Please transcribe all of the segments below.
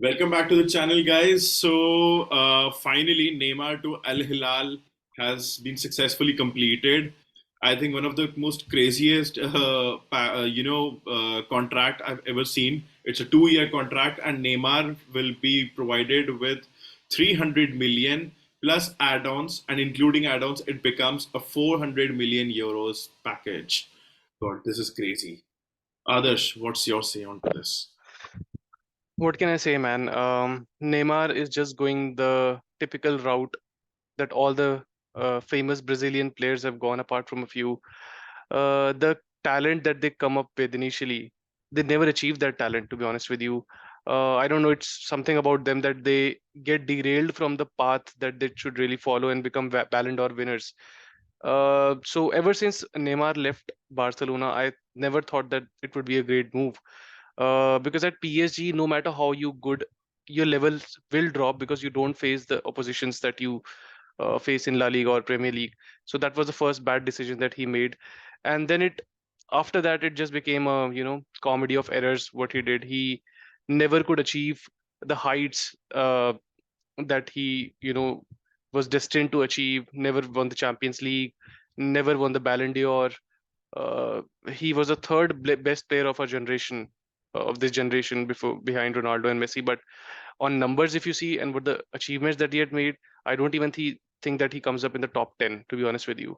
Welcome back to the channel, guys. Finally, Neymar to Al-Hilal has been successfully completed. I think one of the most craziest, contract I've ever seen. It's a 2-year contract, and Neymar will be provided with 300 million plus add-ons, and including add-ons, it becomes a 400 million euros package. God, this is crazy. Adarsh, what's your say on to this? What can I say, man? Neymar is just going the typical route that all the famous Brazilian players have gone, apart from a few. The talent that they come up with initially, they never achieve that talent, to be honest with you. I don't know, it's something about them that they get derailed from the path that they should really follow and become Ballon d'Or winners. So ever since Neymar left Barcelona, I never thought that it would be a great move. Because at PSG, no matter how you good, your levels will drop because you don't face the oppositions that you face in La Liga or Premier League. So that was the first bad decision that he made, and then after that it just became a comedy of errors. What he did, he never could achieve the heights that he was destined to achieve. Never won the Champions League, never won the Ballon d'Or. uh, he was the third best player of our generation, of this generation, before behind Ronaldo and Messi. But on numbers, if you see, and what the achievements that he had made, I don't even think that he comes up in the top 10, to be honest with you.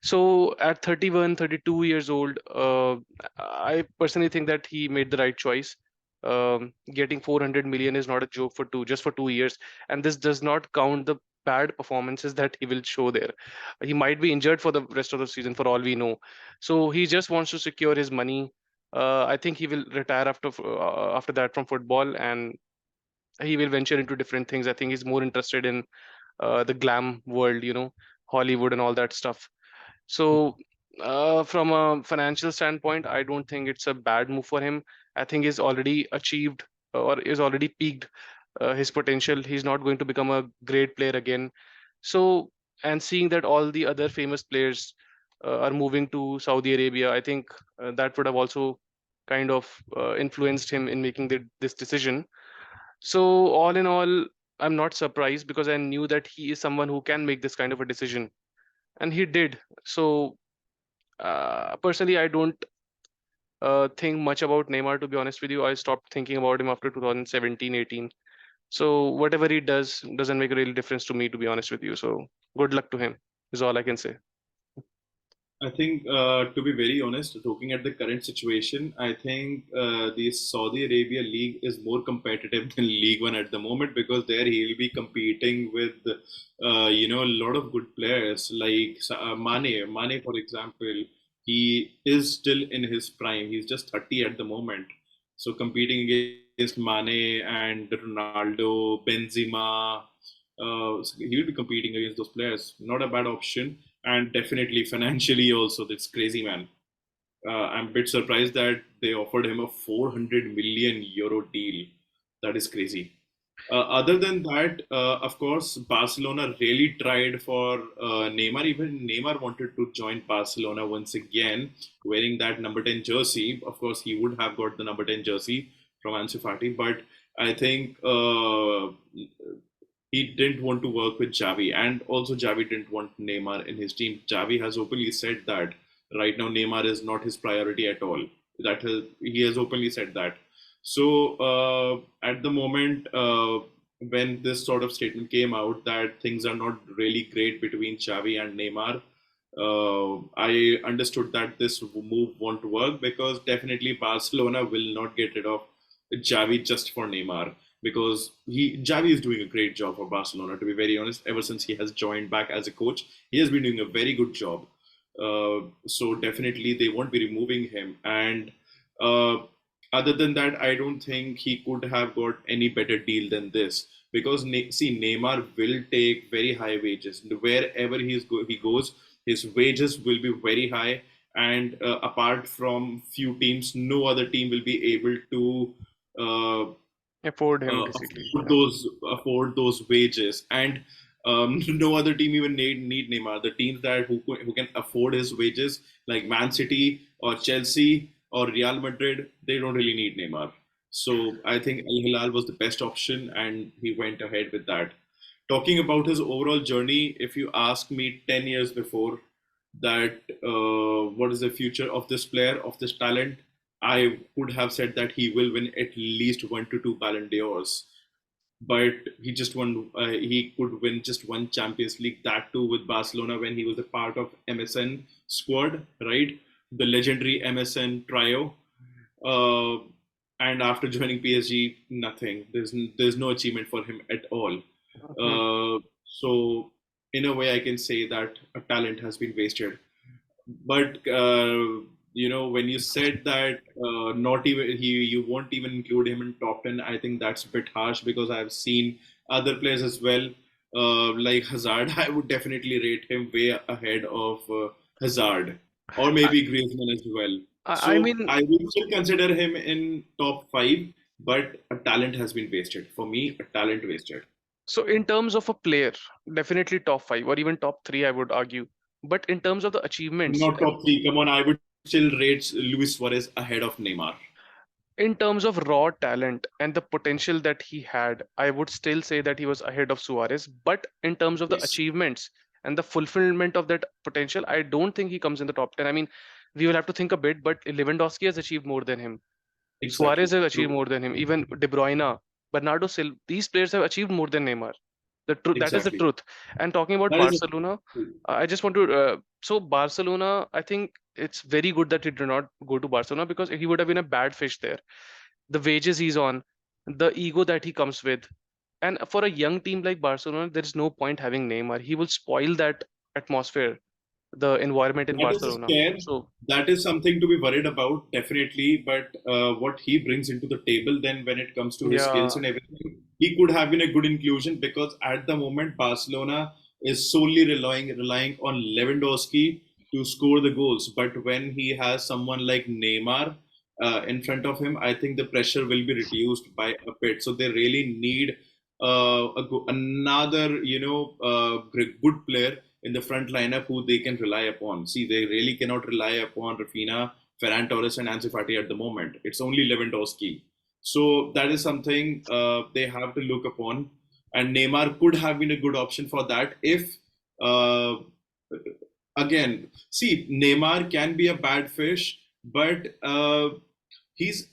So at 31, 32 years old, I personally think that he made the right choice. Getting 400 million is not a joke for just for 2 years, and this does not count the bad performances that he will show there. He might be injured for the rest of the season, for all we know. So he just wants to secure his money. I think he will retire after that from football, and he will venture into different things. I think he's more interested in the glam world, Hollywood and all that stuff. So, from a financial standpoint, I don't think it's a bad move for him. I think he's already achieved or is already peaked his potential. He's not going to become a great player again. So, and seeing that all the other famous players are moving to Saudi Arabia, I think that would have also kind of influenced him in making this decision. So, all in all, I'm not surprised because I knew that he is someone who can make this kind of a decision, and he did. So, personally, I don't think much about Neymar, to be honest with you. I stopped thinking about him after 2017, 18. So whatever he does doesn't make a real difference to me, to be honest with you. So good luck to him is all I can say. I think, to be very honest, looking at the current situation, I think the Saudi Arabia League is more competitive than League One at the moment because there he'll be competing with, a lot of good players like Mane. Mane, for example, he is still in his prime. He's just 30 at the moment. So competing against Mane and Ronaldo, Benzema, so he'll be competing against those players. Not a bad option, and definitely financially also. That's crazy, man. I'm a bit surprised that they offered him a 400 million euro deal. That is crazy. Other than that, of course, Barcelona really tried for Neymar. Even Neymar wanted to join Barcelona once again, wearing that number 10 jersey. Of course, he would have got the number 10 jersey from Ansu Fati, but I think he didn't want to work with Xavi, and also Xavi didn't want Neymar in his team. Xavi has openly said that right now Neymar is not his priority at all. He has openly said that. So at the moment, when this sort of statement came out that things are not really great between Xavi and Neymar, I understood that this move won't work because definitely Barcelona will not get rid of Xavi just for Neymar because Xavi is doing a great job for Barcelona. To be very honest, ever since he has joined back as a coach, he has been doing a very good job. So definitely they won't be removing him. And uh, other than that, I don't think he could have got any better deal than this because see, Neymar will take very high wages wherever he goes. His wages will be very high, and apart from few teams, no other team will be able to uh, Afford him, basically. Yeah. afford those wages, and no other team even need Neymar. The teams that who can afford his wages, like Man City or Chelsea or Real Madrid, they don't really need Neymar. So I think Al Hilal was the best option, and he went ahead with that. Talking about his overall journey, if you ask me 10 years before that what is the future of this player, of this talent, I would have said that he will win at least 1 to 2 Ballon d'Ors. But he just won. He could win just one Champions League, that too with Barcelona when he was a part of MSN squad, right? The legendary MSN trio. Uh, and after joining PSG, nothing. There's no achievement for him at all. Mhm. So in a way, I can say that a talent has been wasted. But when you said that not even you won't even include him in top 10, I think that's a bit harsh because I've seen other players as well, like Hazard. I would definitely rate him way ahead of Hazard, or I, maybe Griezmann as well. I So mean, I would still consider him in top five, but a talent has been wasted. For me, a talent wasted. so in terms of a player, definitely top five or even top three, I would argue. But in terms of the achievements, Not top three. Come on, I would still rate Luis Suarez ahead of Neymar. in terms of raw talent and the potential that he had, I would still say that he was ahead of Suarez. But in terms of the Yes, achievements and the fulfillment of that potential, I don't think he comes in the top 10. I mean, we will have to think a bit, but Lewandowski has achieved more than him. Suarez exactly. has achieved True. more than him. Even De Bruyne, Bernardo Silva, these players have achieved more than Neymar. The truth, that is the Exactly. truth. And talking about That is a Barcelona, true. I just want to. So Barcelona, I think it's very good that he did not go to Barcelona because he would have been a bad fish there. The wages he's on, the ego that he comes with, and for a young team like Barcelona, there is no point having Neymar. He will spoil that atmosphere, the environment in That is a Barcelona. scare. So That is something to be worried about, definitely. But what he brings into the table, then when it comes to his skills yeah, and everything, he could have been a good inclusion because at the moment Barcelona is solely relying on Lewandowski to score the goals. But when he has someone like Neymar in front of him, I think the pressure will be reduced by a bit. So they really need another, good player in the front lineup who they can rely upon. See, they really cannot rely upon Rafinha, Ferran Torres, and Ansu Fati at the moment. It's only Lewandowski. So that is something they have to look upon. And Neymar could have been a good option for that if, uh, again, see, Neymar can be a bad fish, but he's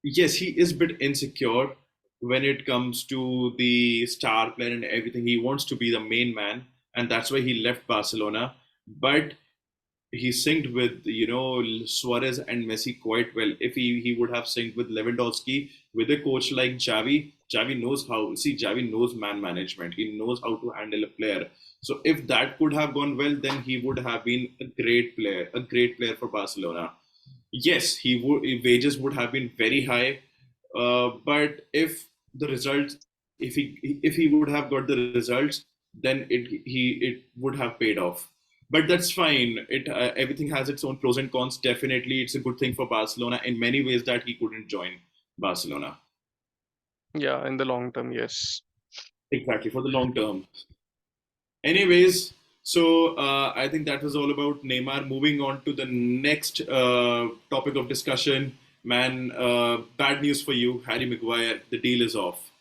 yes, he is a bit insecure when it comes to the star player and everything. He wants to be the main man, and that's why he left Barcelona. But he synced with Suarez and Messi quite well. If he would have synced with Lewandowski with a coach like Xavi, Xavi knows how. See, Xavi knows man management. He knows how to handle a player. So if that could have gone well, then he would have been a great player for Barcelona. Yes, he would wages would have been very high, but if the results, if he would have got the results, then it would have paid off. But that's fine. It everything has its own pros and cons. Definitely, it's a good thing for Barcelona in many ways that he couldn't join Barcelona. yeah, in the long term, yes. Exactly for the long term. Anyways, so I think that was all about Neymar. Moving on to the next topic of discussion, man. Bad news for you, Harry Maguire. The deal is off.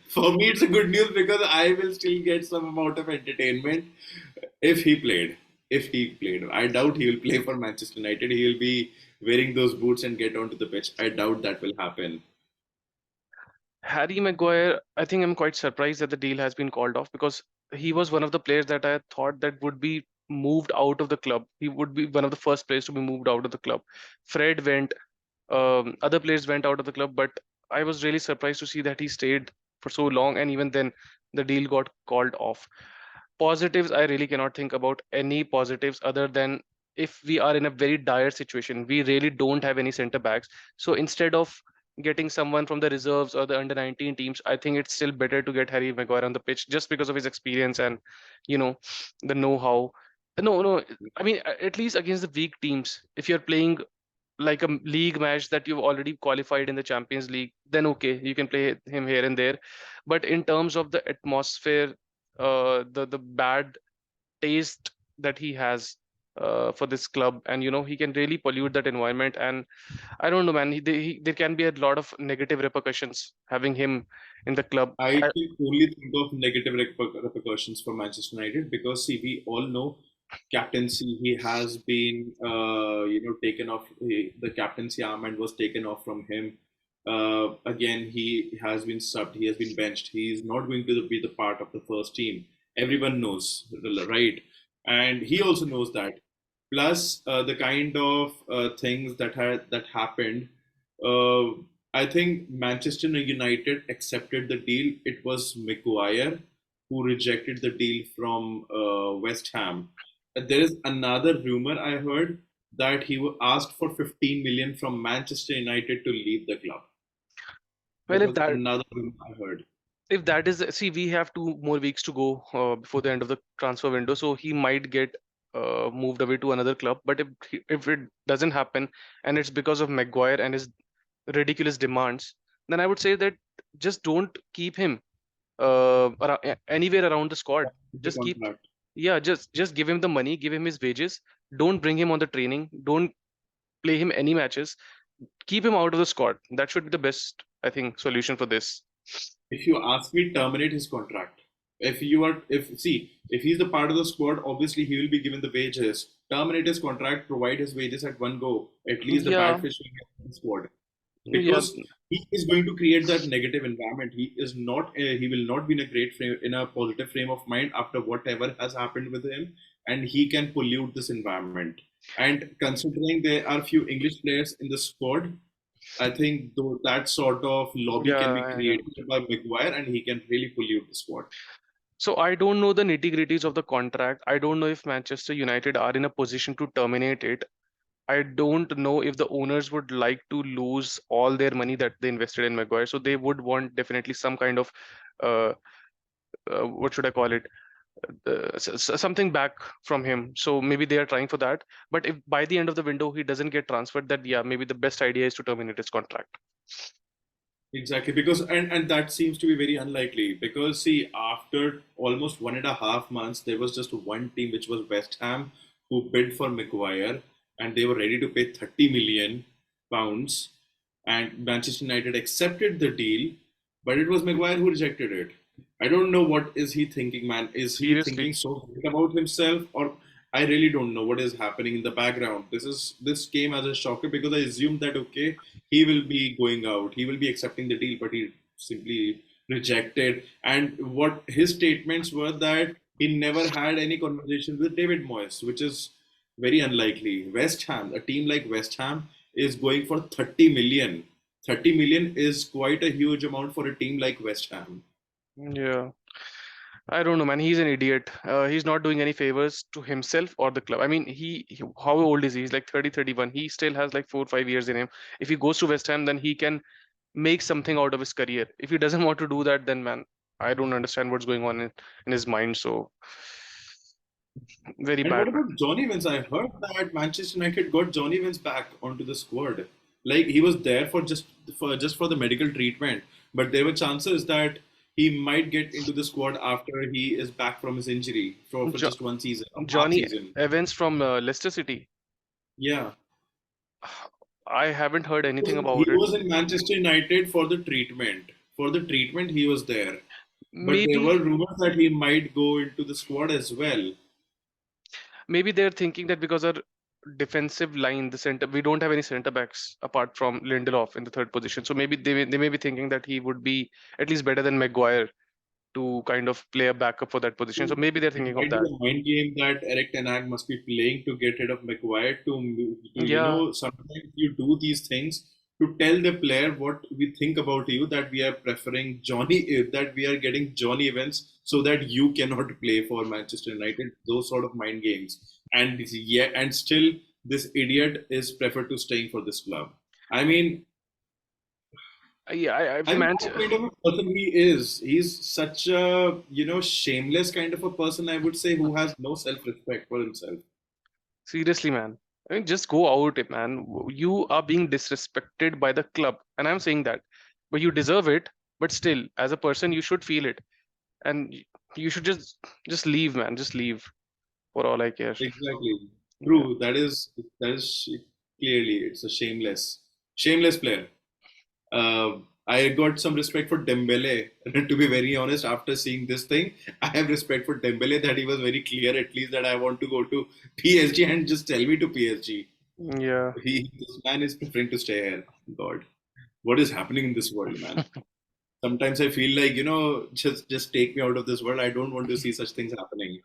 For me, it's a good news because I will still get some amount of entertainment if he played. If he played, I doubt he will play for Manchester United. He will be wearing those boots and get onto the pitch. I doubt that will happen. Harry Maguire, I think I'm quite surprised that the deal has been called off because he was one of the players that I thought that would be moved out of the club. He would be one of the first players to be moved out of the club. Fred went, other players went out of the club, but I was really surprised to see that he stayed for so long, and even then, the deal got called off. Positives, I really cannot think about any positives other than if we are in a very dire situation, we really don't have any center backs. So instead of getting someone from the reserves or the under 19 teams, I think it's still better to get Harry Maguire on the pitch just because of his experience and, you know, the know-how. No, no, I mean, at least against the weak teams, if you're playing like a league match that you've already qualified in the Champions League, then okay, you can play him here and there. But in terms of the atmosphere, the bad taste that he has, for this club, and he can really pollute that environment. And I don't know, man. There can be a lot of negative repercussions having him in the club. I can only think of negative repercussions for Manchester United because, see, we all know captaincy. He has been, taken off. The captaincy armband was taken off from him. Again, he has been subbed. He has been benched. He is not going to be the part of the first team. Everyone knows, right? And he also knows that. Plus, the kind of things that happened. Uh, I think Manchester United accepted the deal. It was Maguire who rejected the deal from West Ham. There is another rumor I heard that he asked for 15 million from Manchester United to leave the club. Well, That was another rumor I heard. if that is, see, we have 2 more weeks to go before the end of the transfer window, so he might get moved away to another club. But if it doesn't happen, and it's because of Maguire and his ridiculous demands, then I would say that just don't keep him anywhere around the squad. The Just keep, contract. yeah, just give him the money, give him his wages. Don't bring him on the training. Don't play him any matches. Keep him out of the squad. That should be the best, I think, solution for this. If you ask me, terminate his contract. If he's the part of the squad, obviously he will be given the wages. Terminate his contract, provide his wages at one go. At least the bad Yeah, fish will get in the squad. yeah, Because he is going to create that negative environment. He is not. He will not be in a great frame, in a positive frame of mind after whatever has happened with him, and he can pollute this environment. And considering there are few English players in the squad, I think though that sort of lobby can be yeah. created by Maguire, and he can really pollute the squad. So I don't know the nitty-gritties of the contract. I don't know if Manchester United are in a position to terminate it. I don't know if the owners would like to lose all their money that they invested in Maguire. So they would want definitely some kind of uh, what should I call it? Something back from him. So maybe they are trying for that. But if by the end of the window he doesn't get transferred, then yeah, maybe the best idea is to terminate his contract. Exactly, because and that seems to be very unlikely because see, after almost 1.5 months, there was just one team, which was West Ham, who bid for Maguire, and they were ready to pay 30 million pounds, and Manchester United accepted the deal, but it was Maguire who rejected it. I don't know what is he thinking, man. Is he Seriously. thinking so great about himself, or I really don't know what is happening in the background. This came as a shocker because I assumed that okay, he will be going out, he will be accepting the deal, but he simply rejected. And what his statements were that he never had any conversations with David Moyes, which is very unlikely. West Ham, a team like West Ham, is going for 30 million. 30 million is quite a huge amount for a team like West Ham. Yeah. I don't know, man. He's an idiot. He's not doing any favors to himself or the club. I mean, how old is he? He's like 30, 31. He still has like 4 or 5 years in him. If he goes to West Ham, then he can make something out of his career. If he doesn't want to do that, then man, I don't understand what's going on in his mind. So very And what bad, man. about Johnny Evans? I heard that Manchester United got Johnny Evans back onto the squad. Like he was there for the medical treatment, but there were chances that he might get into the squad after he is back from his injury for Jo just one season, a half Johnny season. Evans from Leicester City. Yeah, I haven't heard anything he about it. was in Manchester United for the treatment. For the treatment, he was there, but there Maybe were rumors that he might go into the squad as well. maybe they're thinking that because our defensive line, the center, we don't have any center backs apart from Lindelof in the third position. So maybe they may be thinking that he would be at least better than Maguire to kind of play a backup for that position. So maybe they're It thinking of might be that. the mind game that Eric Ten Hag must be playing to get rid of Maguire. Yeah, Sometimes you do these things to tell the player what we think about you, that we are preferring that we are getting Johnny Evans so that you cannot play for Manchester United. Those sort of mind games, and yeah, and still this idiot is preferred to staying for this club. I mean, yeah. I mean, what kind of a person he is. He's such a, shameless kind of a person, I would say, who has no self-respect for himself. Seriously, man. I mean, just go out, man. You are being disrespected by the club, and I'm saying that, but you deserve it. But still, as a person, you should feel it, and you should just leave, man. Just leave for all I care. Exactly. Yeah. True. That is clearly it's a shameless player. I got some respect for Dembele. To be very honest, after seeing this thing, I have respect for Dembele that he was very clear at least that I want to go to PSG and just tell me to PSG. Yeah. This man is preferring to stay here. God, what is happening in this world, man? Sometimes I feel like just take me out of this world. I don't want to see such things happening.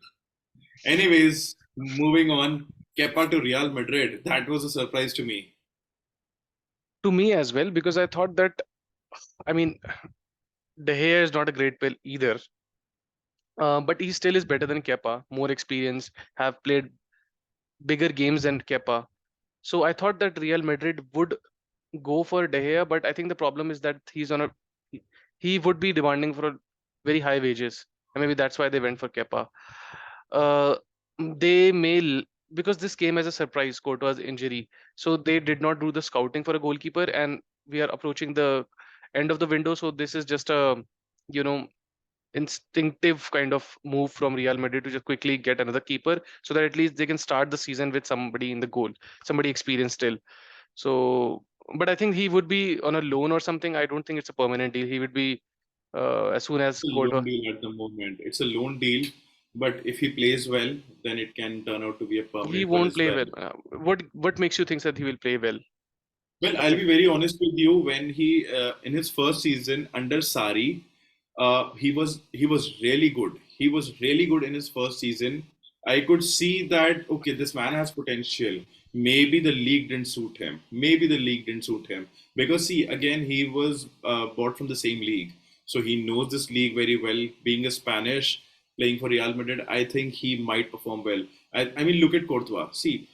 Anyways, moving on. Kepa to Real Madrid. That was a surprise to me. To me as well, because I thought that, I mean, De Gea is not a great player either, but he still is better than Kepa, more experience, have played bigger games than Kepa. So I thought that Real Madrid would go for De Gea, but I think the problem is that he he would be demanding for very high wages, and maybe that's why they went for Kepa. Uh, they may because this came as a surprise, Courtois' injury, so they did not do the scouting for a goalkeeper, and we are approaching the end of the window, so this is just a you know instinctive kind of move from Real Madrid to just quickly get another keeper, so that at least they can start the season with somebody in the goal, somebody experienced still. So, but I think he would be on a loan or something. I don't think it's a permanent deal. He would be as soon as A Courtois. loan deal at the moment. It's a loan deal, but if he plays well, then it can turn out to be a He permanent one won't as play well. well. What makes you think that he will play well? Well, That's I'll a, be very honest with you. When he in his first season under Sari, he was really good. He was really good in his first season. I could see that okay, this man has potential. Maybe the league didn't suit him. Maybe the league didn't suit him because see, again, he was bought from the same league, so he knows this league very well. Being a Spanish playing for Real Madrid, I think he might perform well. I mean, look at Courtois. See,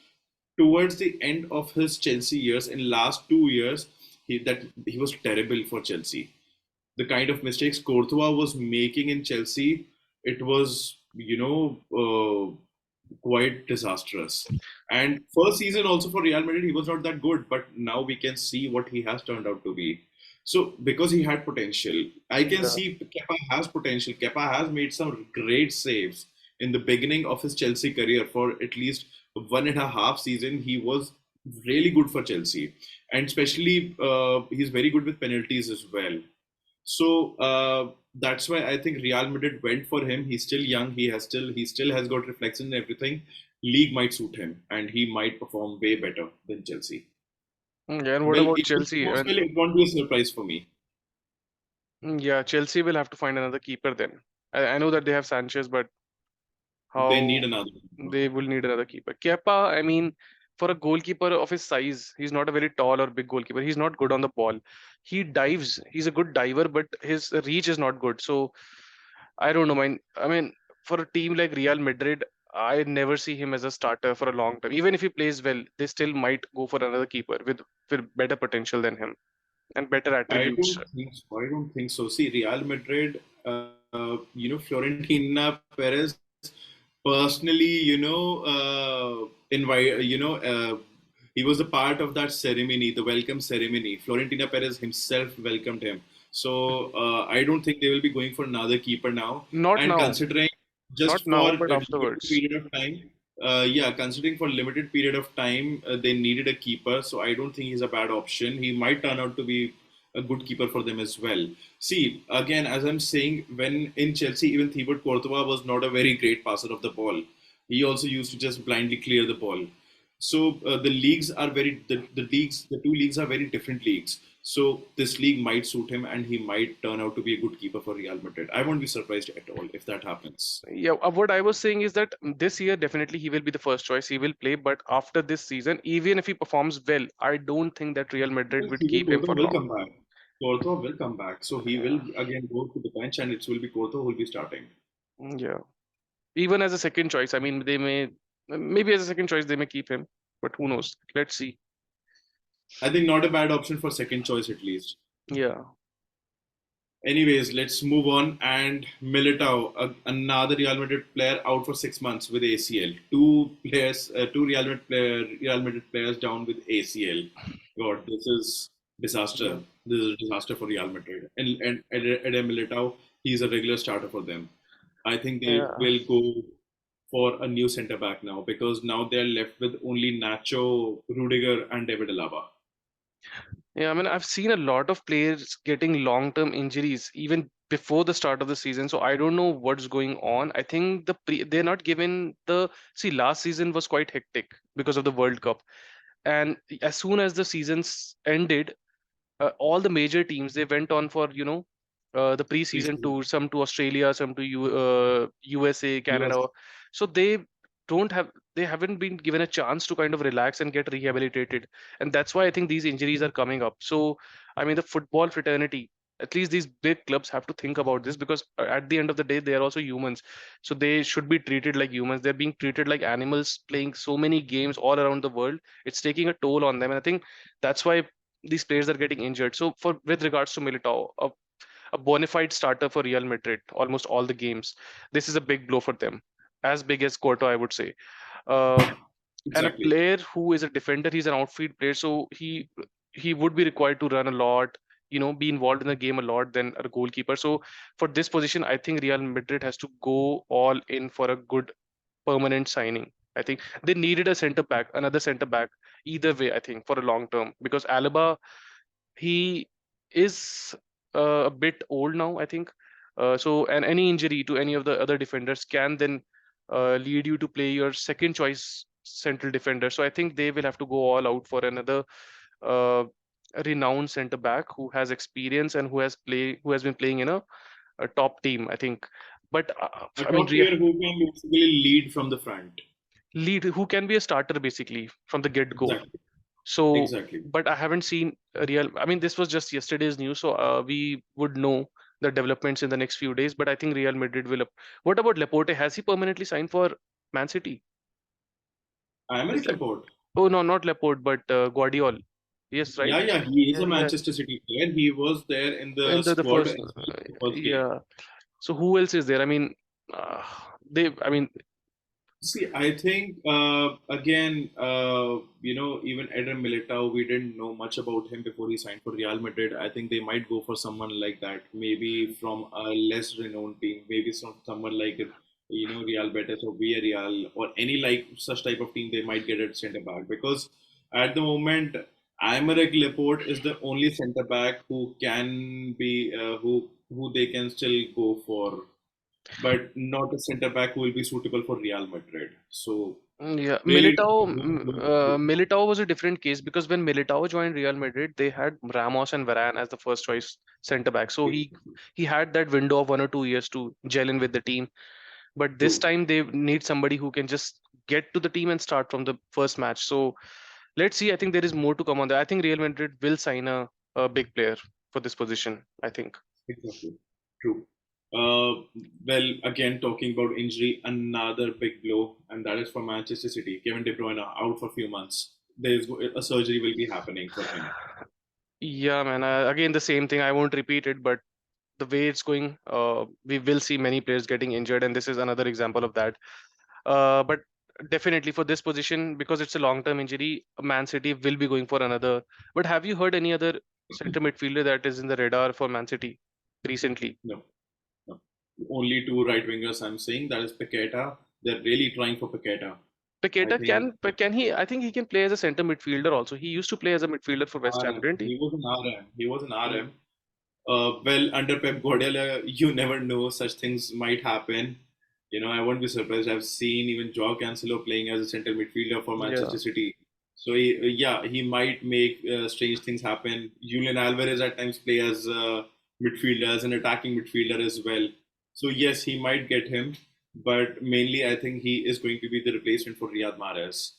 towards the end of his Chelsea years, in last 2 years, he was terrible for Chelsea. The kind of mistakes Courtois was making in Chelsea, it was quite disastrous. And first season also for Real Madrid, he was not that good, but now we can see what he has turned out to be. So because he had potential, I can yeah. see Kepa has potential. Kepa has made some great saves in the beginning of his Chelsea career. For at least 1.5 season, he was really good for Chelsea, and especially he's very good with penalties as well. So that's why I think Real Madrid went for him. He's still young. He still has got reflection and everything. League might suit him, and he might perform way better than Chelsea. Yeah, and what Well, about if he Chelsea? performs And well, it won't be a surprise for me. yeah, Chelsea will have to find another keeper then. I know that they have Sanchez, but They need how another. they will need another keeper. Kepa, I mean, for a goalkeeper of his size, he's not a very tall or big goalkeeper. He's not good on the ball. He dives. He's a good diver, but his reach is not good. So I don't know, man. I mean, for a team like Real Madrid, I never see him as a starter for a long time. Even if he plays well, they still might go for another keeper with better potential than him and better I attributes. don't think so. I don't think so. See, Real Madrid, Florentina Perez personally, he was a part of that ceremony, the welcome ceremony. Florentina Perez himself welcomed him. So I don't think they will be going for another keeper now. Not And now, considering not just now, for but a limited afterwards. period of time, yeah, considering for limited period of time, they needed a keeper. So I don't think he's a bad option. He might turn out to be a good keeper for them as well. See, again, as I'm saying, when in Chelsea, even Thibaut Courtois was not a very great passer of the ball. He also used to just blindly clear the ball. So the two leagues are very different leagues. So this league might suit him, and he might turn out to be a good keeper for Real Madrid. I won't be surprised at all if that happens. Yeah, what I was saying is that this year definitely he will be the first choice. He will play, but after this season, even if he performs well, I don't think that Real Madrid Well, would Thibaut keep him for Courtois will long. come back. Courtois will come back. So he will Yeah. again go to the bench, and it will be Courtois who will be starting. Yeah. Even as a second choice, I mean, maybe as a second choice they may keep him, but who knows? Let's see. I think not a bad option for second choice at least. Yeah. Anyways, let's move on. And Militao, another Real Madrid player out for 6 months with ACL. Two Real Madrid players down with ACL. God, this is disaster. Yeah. This is a disaster for Real Madrid. And Eder Militao, he's a regular starter for them. I think they Yeah. will go for a new centre back now, because now they're left with only Nacho, Rudiger, and David Alaba. Yeah, I mean, I've seen a lot of players getting long-term injuries even before the start of the season. So I don't know what's going on. I think they're not given the see last season was quite hectic because of the World Cup. And as soon as the seasons ended, all the major teams they went on for the preseason Preseason. tour, some to Australia, some to USA, US. Canada. So they haven't been given a chance to kind of relax and get rehabilitated, and that's why I think these injuries are coming up. So I mean, the football fraternity, at least these big clubs have to think about this, because at the end of the day they are also humans, so they should be treated like humans. They're being treated like animals playing so many games all around the world. It's taking a toll on them, and I think that's why these players are getting injured. So for with regards to Militao, a bona fide starter for Real Madrid, almost all the games, this is a big blow for them, as big as Porto, I would say. Uh, and a Exactly. player who is a defender, he's an outfield player, so he would be required to run a lot, be involved in the game a lot than a goalkeeper. So for this position, I think Real Madrid has to go all in for a good permanent signing. I think they needed a center back, another center back, either way, I think, for a long term, because Alaba, he is a bit old now, I think. And any injury to any of the other defenders can then lead you to play your second choice central defender. So I think they will have to go all out for another uh, renowned center back who has experience and who has been playing in a top team, I think. But A I mean, top player who can basically lead from the front. lead who can be a starter basically from the get go. Exactly. So, Exactly. but I haven't seen a real. I mean, this was just yesterday's news, so we would know the developments in the next few days. But I think Real Madrid will. What about Laporte? Has he permanently signed for Man City? I'm a Is that? report. Oh no, not Laporte, but Guardiol. Yes, right. Yeah, yeah, he is Yeah, a yeah. Manchester City player. He was there in the In the squad first, as well in the first game. yeah. So who else is there? I mean, uh, they. I mean, See, I think again, even Eder Militao, we didn't know much about him before he signed for Real Madrid. I think they might go for someone like that, maybe from a less renowned team, maybe from someone like Real Betis or Villarreal or any like such type of team. They might get at centre back, because at the moment, Aymeric Laporte is the only centre back who can be who they can still go for, but not a centre back who will be suitable for Real Madrid. So yeah, really, Militao was a different case, because when Militao joined Real Madrid, they had Ramos and Varane as the first choice center back. So he had that window of 1 or 2 years to gel in with the team. But this true. time they need somebody who can just get to the team and start from the first match. So let's see. I think there is more to come on that. I think Real Madrid will sign a big player for this position, I think. Exactly. True. Well, again, talking about injury, another big blow, and that is for Manchester City. Kevin De Bruyne out for a few months. There's a surgery will be happening for him. Yeah, man. Again, the same thing. I won't repeat it, but the way it's going, we will see many players getting injured, and this is another example of that. But definitely for this position, because it's a long-term injury, Man City will be going for another. But have you heard any other center midfielder that is in the radar for Man City recently? No, no. Only two right wingers I'm saying, that is Paqueta. They're really trying for Paqueta. I Paqueta think but can he? I think he can play as a center midfielder also. He used to play as a midfielder for West Ham, RM. didn't he? He was an RM. He was an Mm. RM. Well, under Pep Guardiola, you never know, such things might happen. I won't be surprised. I've seen even Joao Cancelo playing as a central midfielder for Yeah. Manchester City. So yeah, he might make strange things happen. Julian Alvarez at times play as a midfielder, as an attacking midfielder as well. So yes, he might get him, but mainly I think he is going to be the replacement for Riyad Mahrez.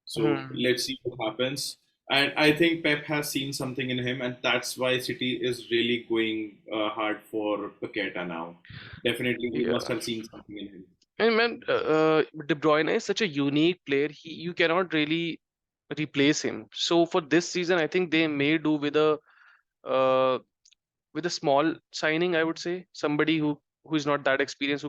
So Hmm. let's see what happens. And I think Pep has seen something in him, and that's why City is really going hard for Paqueta now. Definitely, he must Yeah. have seen something in him. And man, De Bruyne is such a unique player. You cannot really replace him. So for this season, I think they may do uh, with a small signing. I would say somebody who is not that experienced,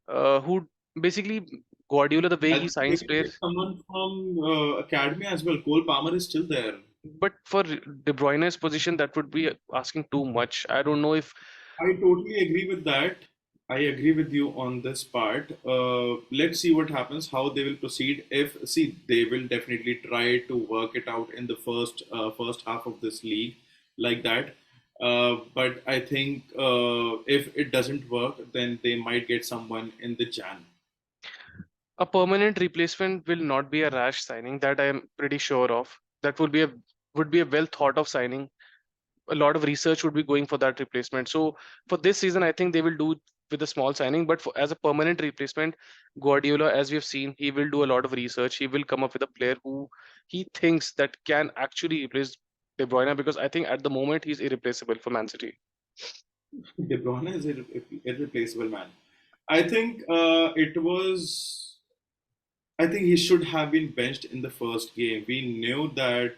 who basically Guardiola, the way I he think they signs can get players. someone from academy as well. Cole Palmer is still there. But for De Bruyne's position, that would be asking too much. I don't know if I totally agree with that. I agree with you on this part. Let's see what happens, how they will proceed. If see, they will definitely try to work it out in the first half of this league, like that. But I think if it doesn't work, then they might get someone in the Jan. A permanent replacement will not be a rash signing, that I am pretty sure of. That would be a well thought of signing. A lot of research would be going for that replacement. So for this season, I think they will do with a small signing. But as a permanent replacement, Guardiola, as we have seen, he will do a lot of research. He will come up with a player who he thinks that can actually replace De Bruyne, because I think at the moment he's irreplaceable for Man City. De Bruyne is irreplaceable, man. I think I think he should have been benched in the first game. We knew that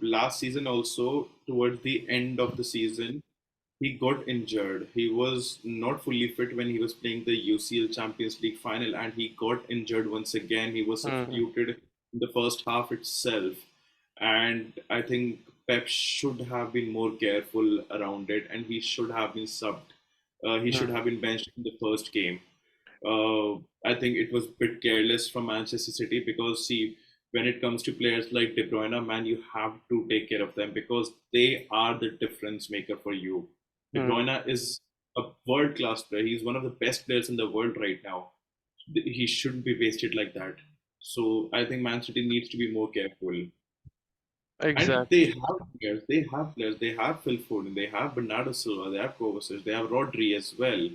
last season also, towards the end of the season, he got injured. He was not fully fit when he was playing the UCL Champions League final, and he got injured once again. He was Hmm. substituted in the first half itself. And I think Pep should have been more careful around it, and he should have been subbed. He should Hmm. have been benched in the first game. I think it was a bit careless from Manchester City because, see, when it comes to players like De Bruyne, man, you have to take care of them because they are the difference maker for you. De Hmm. Bruyne is a world class player. He's one of the best players in the world right now. He shouldn't be wasted like that. So I think Man City needs to be more careful. And they Exactly. have players. They have players. They have Phil Foden. They have Bernardo Silva. They have Kovacic. They have Rodri as well.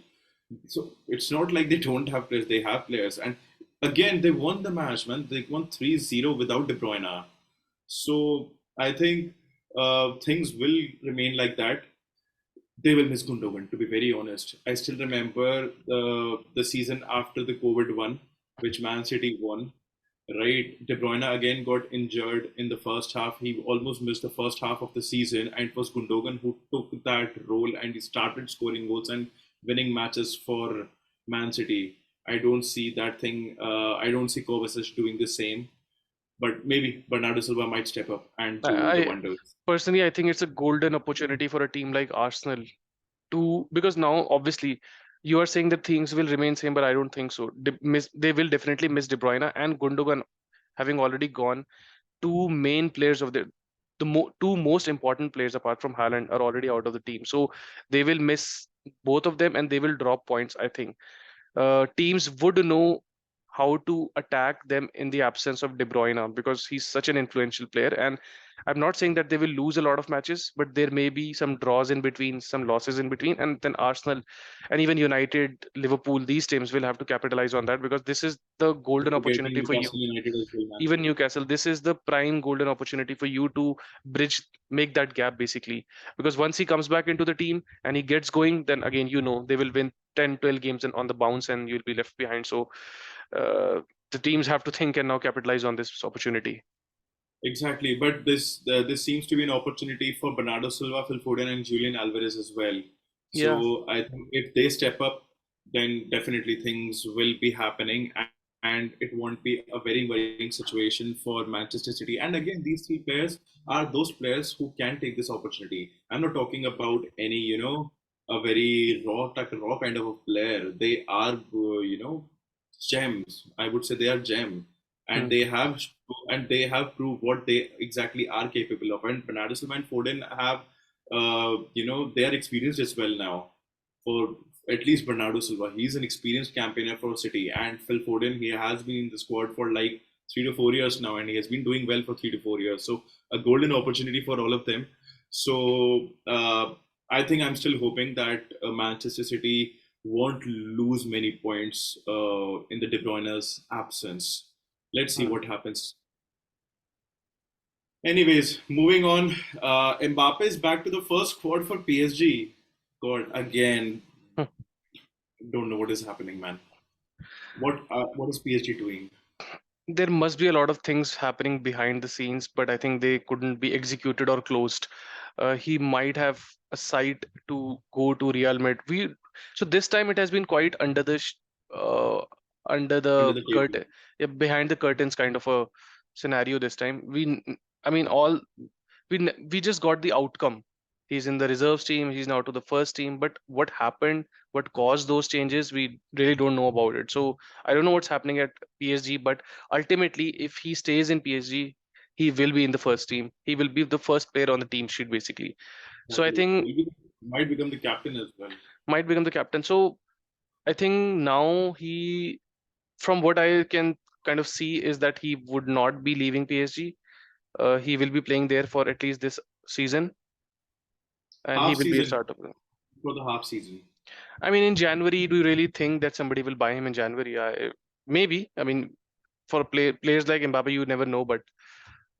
So it's not like they don't have players, they have players. And again, they won the match, man. They won 3-0 without De Bruyne. So I think things will remain like that. They will miss Gundogan, to be very honest. I still remember the season after the COVID one, which Man City won. Right, De Bruyne again got injured in the first half. He almost missed the first half of the season, and it was Gundogan who took that role and he started scoring goals and winning matches for Man City. I don't see that thing. I don't see Kovacic doing the same, but maybe Bernardo Silva might step up and do the I wonders. personally, I think it's a golden opportunity for a team like Arsenal to, because now obviously you are saying that things will remain same, but I don't think so. They will definitely miss De Bruyne and Gundogan having already gone. Two main players of two most important players apart from Haaland are already out of the team. So they will miss both of them and they will drop points, I think. Teams would know how to attack them in the absence of De Bruyne because he's such an influential player. And I'm not saying that they will lose a lot of matches, but there may be some draws in between, some losses in between, and then Arsenal and even United, Liverpool, these teams will have to capitalize on that because this is the golden Forgetting opportunity for you. Newcastle United as well, man. Even Newcastle, this is the prime golden opportunity for you to bridge, make that gap basically. Because once he comes back into the team and he gets going, then again, they will win 10, 12 games and on the bounce and you'll be left behind. So uh, the teams have to think and now capitalize on this opportunity. Exactly, but this seems to be an opportunity for Bernardo Silva, Phil Foden, and Julian Alvarez as well. Yeah. So I think if they step up, then definitely things will be happening, and it won't be a very worrying situation for Manchester City. And again, these three players are those players who can take this opportunity. I'm not talking about any, a very raw kind of a player. They are, gems. I would say they are gem, and Hmm. they have proved what they exactly are capable of. And Bernardo Silva and Foden have, they are experienced as well now. For at least Bernardo Silva, he's an experienced campaigner for City, and Phil Foden, he has been in the squad for like 3 to 4 years now, and he has been doing well for 3 to 4 years. So a golden opportunity for all of them. So I think I'm still hoping that Manchester City won't lose many points in the De Bruyne's absence. Let's see Hmm. what happens. Anyways, moving on. Mbappe is back to the first squad for PSG. God, again, don't know what is happening, man. What is PSG doing? There must be a lot of things happening behind the scenes, but I think they couldn't be executed or closed. He might have a site to go to Real Madrid. So this time it has been quite uh, under Under the the table. curtain, yeah, behind the curtains kind of a scenario this time. I mean, all we just got the outcome. He's in the reserves team. He's now to the first team. But what happened? What caused those changes? We really don't know about it. So I don't know what's happening at PSG. But ultimately, if he stays in PSG, he will be in the first team. He will be the first player on the team sheet, basically. So I Exactly. think Might become the captain as well. might become the captain. So I think now he, from what I can kind of see, is that he would not be leaving PSG. He will be playing there for at least this season, and he Half will be a season starter. for the half season. I mean, in January, do you really think that somebody will buy him in January? Maybe. I mean, for players like Mbappe, you never know. But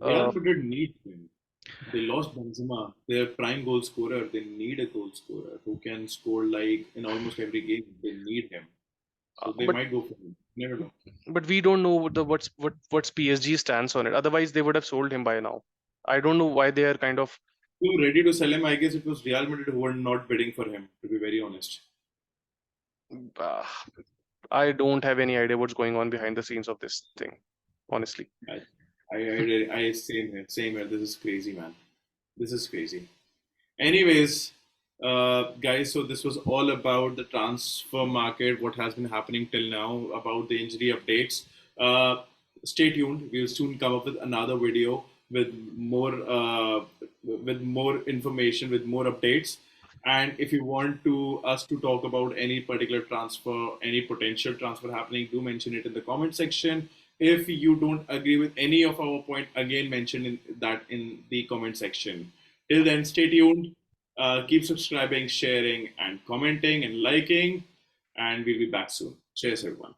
Real uh, Madrid need him. They lost Benzema, their prime goal scorer. They need a goal scorer who can score like in almost every game. They need him, so they but might go for him. Never know. we don't know what's PSG stance on it. Otherwise, they would have sold him by now. I don't know why they are kind of. They were ready to sell him. I guess it was Real Madrid who were not bidding for him. To be very honest, Uh, I don't have any idea what's going on behind the scenes of this thing, honestly. I, I same here, same here. This is crazy, man. This is crazy. Anyways, guys, so this was all about the transfer market, what has been happening till now, about the injury updates. Uh, Stay tuned. We'll soon come up with another video with more information, with more updates. And if you want to us to talk about any particular transfer, any potential transfer happening, do mention it in the comment section. If you don't agree with any of our point, again mention that in the comment section. Till then, stay tuned. Keep subscribing, sharing, and commenting and liking. And we'll be back soon. Cheers, everyone.